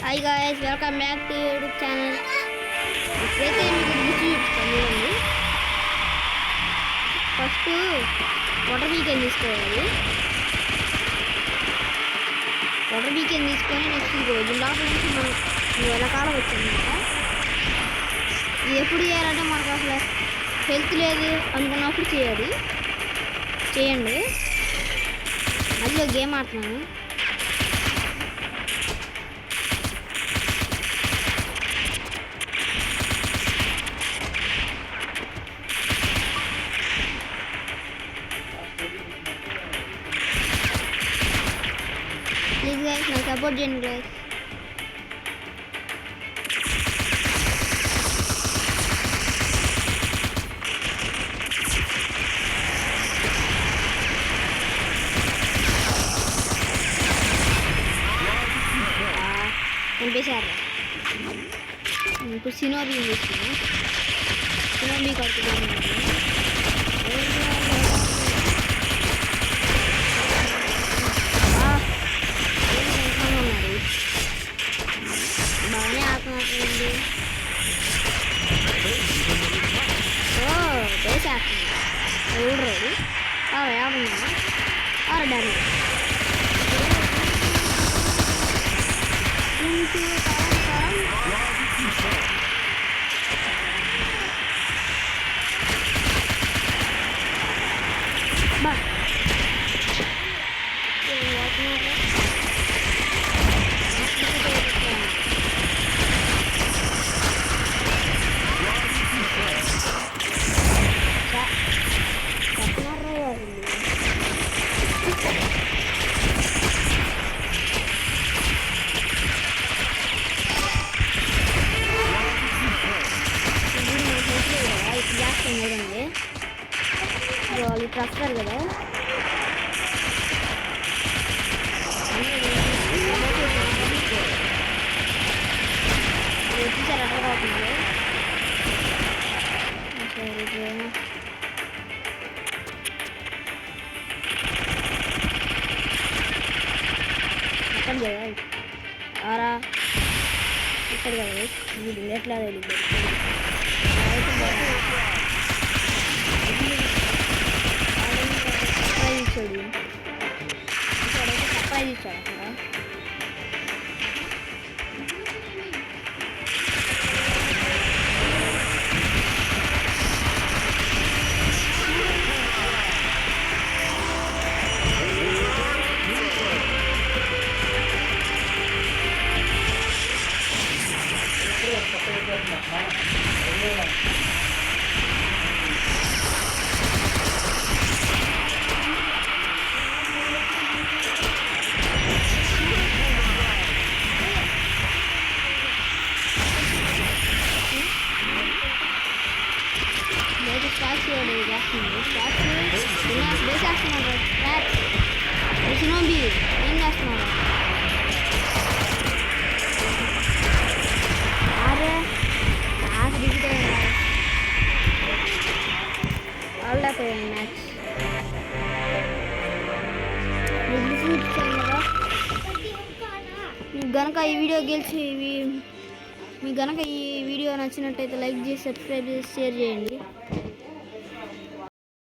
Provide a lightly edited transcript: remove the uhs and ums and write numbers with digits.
Hi guys, welcome back to YouTube channel. ఇప్పుడైతే మీకు గుర్తు చూపిస్తాను చూడండి. ఫస్ట్ వాటర్ వీకెండ్ తీసుకోవాలి. వాటర్ వీకెండ్ తీసుకొని నెక్స్ట్ రోజు లోపల నుంచి మనం వెనకాలం వచ్చామన్నమాట. ఇది ఎప్పుడు చేయాలంటే మనకు అసలు హెల్త్ లేదు అనుకున్నప్పుడు చేయండి. మళ్ళీ గేమ్ ఆడుతున్నాను. ప్లీజ్ గైస్ నాకు సపోర్ట్ చేయండి గైస్. చంపేశారు. ఇప్పుడు సినోబీ చేస్తున్నాను. సినోబీ కడుతున్నాను. బాగానే ఆడుతున్నట్టు వేసేస్తున్నాను. ఊడలేదు యాభన్నా డన్. చూడండి వాళ్ళు ఇట్లా వస్తారు కదా, చూసారు అట్లా అవుతుంది. అక్కడ కదా ఆరా ఇక్కడ కదా వీడు ఎట్లా తెలియదు. సర్ప్రైజ్ ఇచ్చాడు అక్కడ. సినోబీ ఏం చేస్తున్నాడు? అరే నాకు దిగుతాయి వాళ్ళపోయాను మ్యాచ్. చూపించాను కదా. మీకు గనక ఈ వీడియో నచ్చినట్టయితే లైక్ చేసి సబ్స్క్రైబ్ చేసి షేర్ చేయండి.